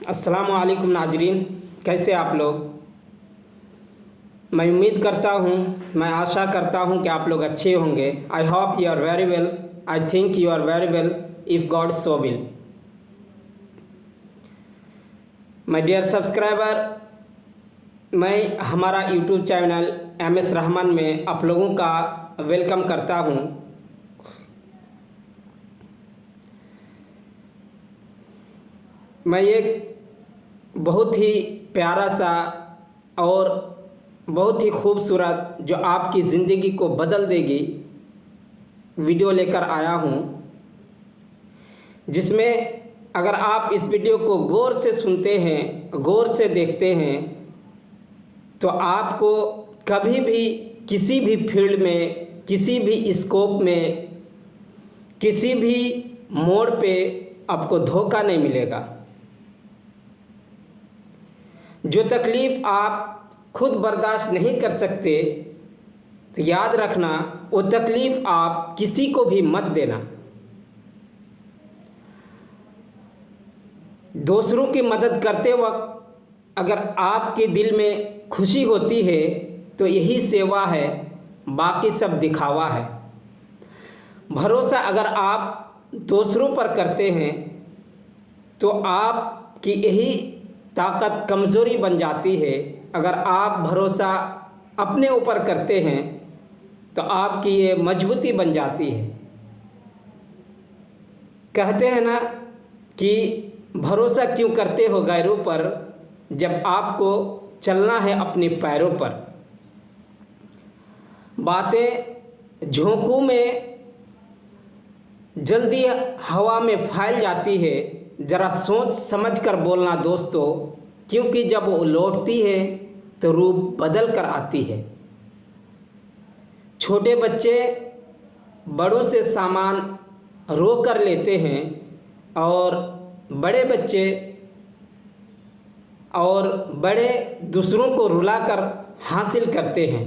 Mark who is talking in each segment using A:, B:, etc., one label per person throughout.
A: अस्सलामु अलैकुम नाजरीन, कैसे आप लोग। मैं उम्मीद करता हूँ, मैं आशा करता हूँ कि आप लोग अच्छे होंगे। I hope you are very well. I think you are very well if God so will. My dear subscriber, मैं हमारा यूट्यूब चैनल MS रहमान में आप लोगों का वेलकम करता हूँ। मैं एक बहुत ही प्यारा सा और बहुत ही खूबसूरत जो आपकी ज़िंदगी को बदल देगी वीडियो लेकर आया हूँ, जिसमें अगर आप इस वीडियो को गौर से सुनते हैं, गौर से देखते हैं, तो आपको कभी भी किसी भी फील्ड में, किसी भी स्कोप में, किसी भी मोड़ पे आपको धोखा नहीं मिलेगा। जो तकलीफ़ आप खुद बर्दाश्त नहीं कर सकते, तो याद रखना वो तकलीफ़ आप किसी को भी मत देना। दूसरों की मदद करते वक्त अगर आपके दिल में खुशी होती है तो यही सेवा है, बाकी सब दिखावा है। भरोसा अगर आप दूसरों पर करते हैं तो आपकी यही ताकत कमज़ोरी बन जाती है। अगर आप भरोसा अपने ऊपर करते हैं तो आपकी ये मजबूती बन जाती है। कहते हैं ना कि भरोसा क्यों करते हो गैरों पर जब आपको चलना है अपने पैरों पर। बातें झोंकों में जल्दी हवा में फैल जाती है। ज़रा सोच समझ कर बोलना दोस्तों, क्योंकि जब वो लौटती है तो रूप बदल कर आती है। छोटे बच्चे बड़ों से सामान रो कर लेते हैं और बड़े दूसरों को रुलाकर हासिल करते हैं।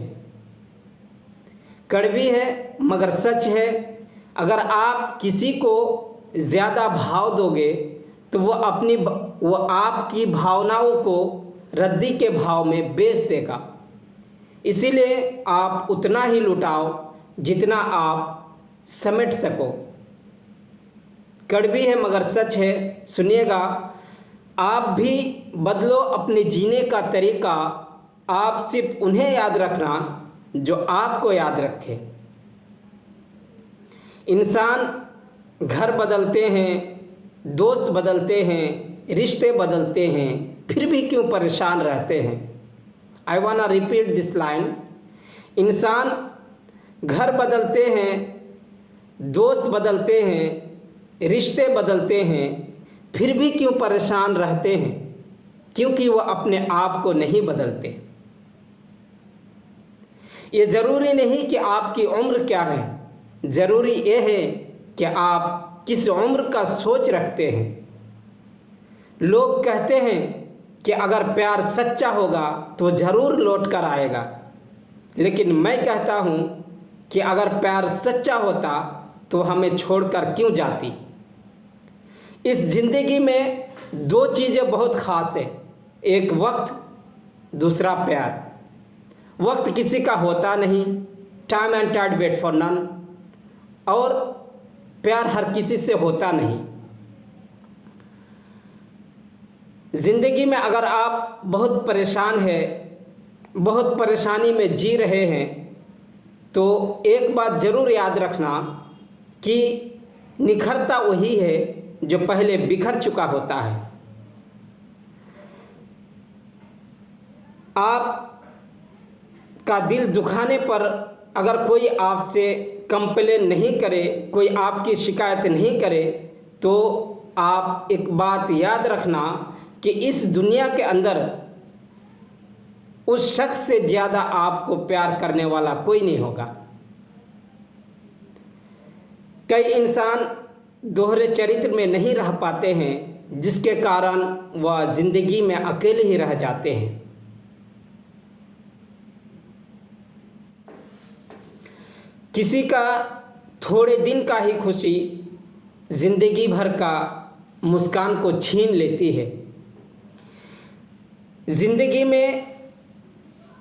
A: कड़वी है मगर सच है, अगर आप किसी को ज़्यादा भाव दोगे तो वो आपकी भावनाओं को रद्दी के भाव में बेच देगा। इसीलिए आप उतना ही लुटाओ जितना आप समेट सको। कड़वी है मगर सच है, सुनिएगा। आप भी बदलो अपने जीने का तरीका। आप सिर्फ उन्हें याद रखना जो आपको याद रखे। इंसान घर बदलते हैं, दोस्त बदलते हैं, रिश्ते बदलते हैं, फिर भी क्यों परेशान रहते हैं। आई वाना रिपीट दिस लाइन। इंसान घर बदलते हैं, दोस्त बदलते हैं, रिश्ते बदलते हैं, फिर भी क्यों परेशान रहते हैं, क्योंकि वह अपने आप को नहीं बदलते। ये ज़रूरी नहीं कि आपकी उम्र क्या है, ज़रूरी ये है कि आप किस उम्र का सोच रखते हैं। लोग कहते हैं कि अगर प्यार सच्चा होगा तो ज़रूर लौट कर आएगा, लेकिन मैं कहता हूँ कि अगर प्यार सच्चा होता तो हमें छोड़कर क्यों जाती। इस ज़िंदगी में दो चीज़ें बहुत ख़ास है, एक वक्त, दूसरा प्यार। वक्त किसी का होता नहीं, time and tide wait for none, और प्यार हर किसी से होता नहीं। ज़िंदगी में अगर आप बहुत परेशान हैं, बहुत परेशानी में जी रहे हैं, तो एक बात ज़रूर याद रखना कि निखरता वही है जो पहले बिखर चुका होता है। आप का दिल दुखाने पर अगर कोई आपसे कंप्लेन नहीं करे, कोई आपकी शिकायत नहीं करे, तो आप एक बात याद रखना कि इस दुनिया के अंदर उस शख्स से ज़्यादा आपको प्यार करने वाला कोई नहीं होगा। कई इंसान दोहरे चरित्र में नहीं रह पाते हैं, जिसके कारण वह ज़िंदगी में अकेले ही रह जाते हैं। किसी का थोड़े दिन का ही खुशी ज़िंदगी भर का मुस्कान को छीन लेती है। ज़िंदगी में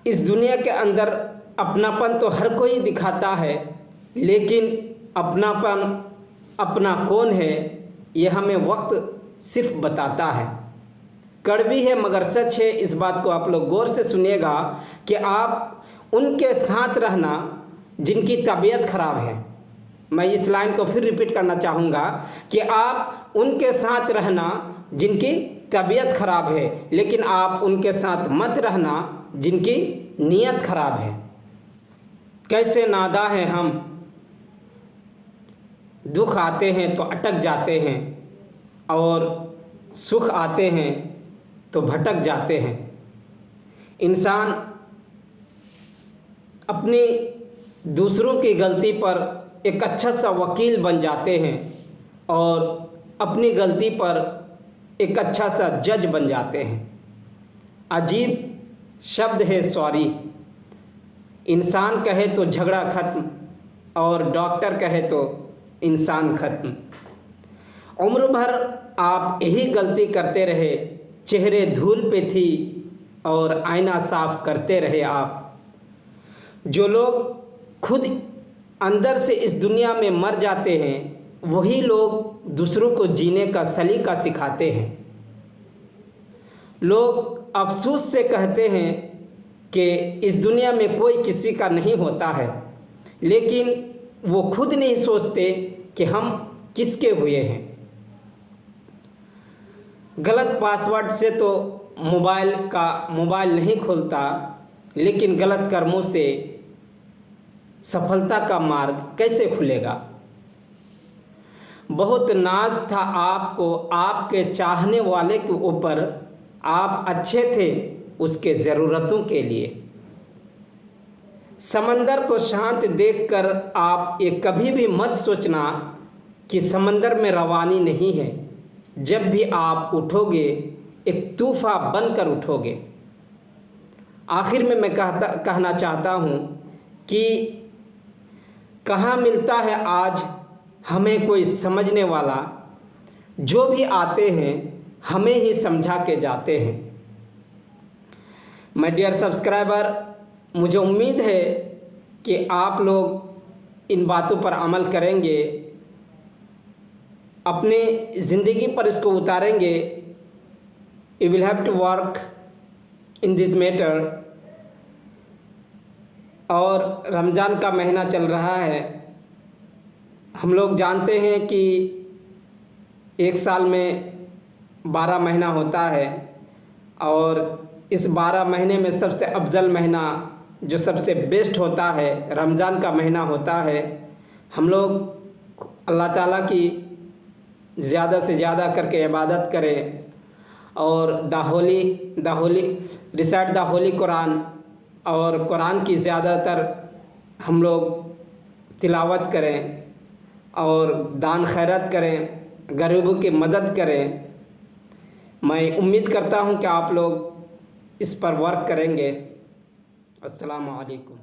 A: इस दुनिया के अंदर अपनापन तो हर कोई दिखाता है, लेकिन अपनापन अपना कौन है यह हमें वक्त सिर्फ बताता है। कड़वी है मगर सच है, इस बात को आप लोग गौर से सुनिएगा कि आप उनके साथ रहना जिनकी तबीयत ख़राब है। मैं इस लाइन को फिर रिपीट करना चाहूँगा कि आप उनके साथ रहना जिनकी तबीयत ख़राब है, लेकिन आप उनके साथ मत रहना जिनकी नीयत ख़राब है। कैसे नादा हैं हम, दुख आते हैं तो अटक जाते हैं और सुख आते हैं तो भटक जाते हैं। इंसान अपनी दूसरों की गलती पर एक अच्छा सा वकील बन जाते हैं और अपनी गलती पर एक अच्छा सा जज बन जाते हैं। अजीब शब्द है सॉरी। इंसान कहे तो झगड़ा ख़त्म और डॉक्टर कहे तो इंसान ख़त्म। उम्र भर आप यही गलती करते रहे, चेहरे धूल पे थी और आईना साफ करते रहे आप। जो लोग खुद अंदर से इस दुनिया में मर जाते हैं, वही लोग दूसरों को जीने का सलीका सिखाते हैं। लोग अफसोस से कहते हैं कि इस दुनिया में कोई किसी का नहीं होता है, लेकिन वो खुद नहीं सोचते कि हम किसके हुए हैं। गलत पासवर्ड से तो मोबाइल नहीं खुलता, लेकिन गलत कर्मों से सफलता का मार्ग कैसे खुलेगा। बहुत नाज था आपको आपके चाहने वाले के ऊपर, आप अच्छे थे उसके ज़रूरतों के लिए। समंदर को शांत देखकर आप ये कभी भी मत सोचना कि समंदर में रवानी नहीं है। जब भी आप उठोगे एक तूफ़ान बनकर उठोगे। आखिर में मैं कहना चाहता हूँ कि कहाँ मिलता है आज हमें कोई समझने वाला। जो भी आते हैं हमें ही समझा के जाते हैं। माय डियर सब्सक्राइबर, मुझे उम्मीद है कि आप लोग इन बातों पर अमल करेंगे, अपने ज़िंदगी पर इसको उतारेंगे। You will have to work in this matter. और रमज़ान का महीना चल रहा है। हम लोग जानते हैं कि एक साल में 12 महीना होता है और इस 12 महीने में सबसे अफजल महीना जो सबसे बेस्ट होता है रमज़ान का महीना होता है। हम लोग अल्लाह ताला की ज़्यादा से ज़्यादा करके इबादत करें और the Holi recite the Holi Quran और कुरान की ज़्यादातर हम लोग तिलावत करें और दान खैरत करें, गरीबों की मदद करें। मैं उम्मीद करता हूं कि आप लोग इस पर वर्क करेंगे। अस्सलामु अलैकुम।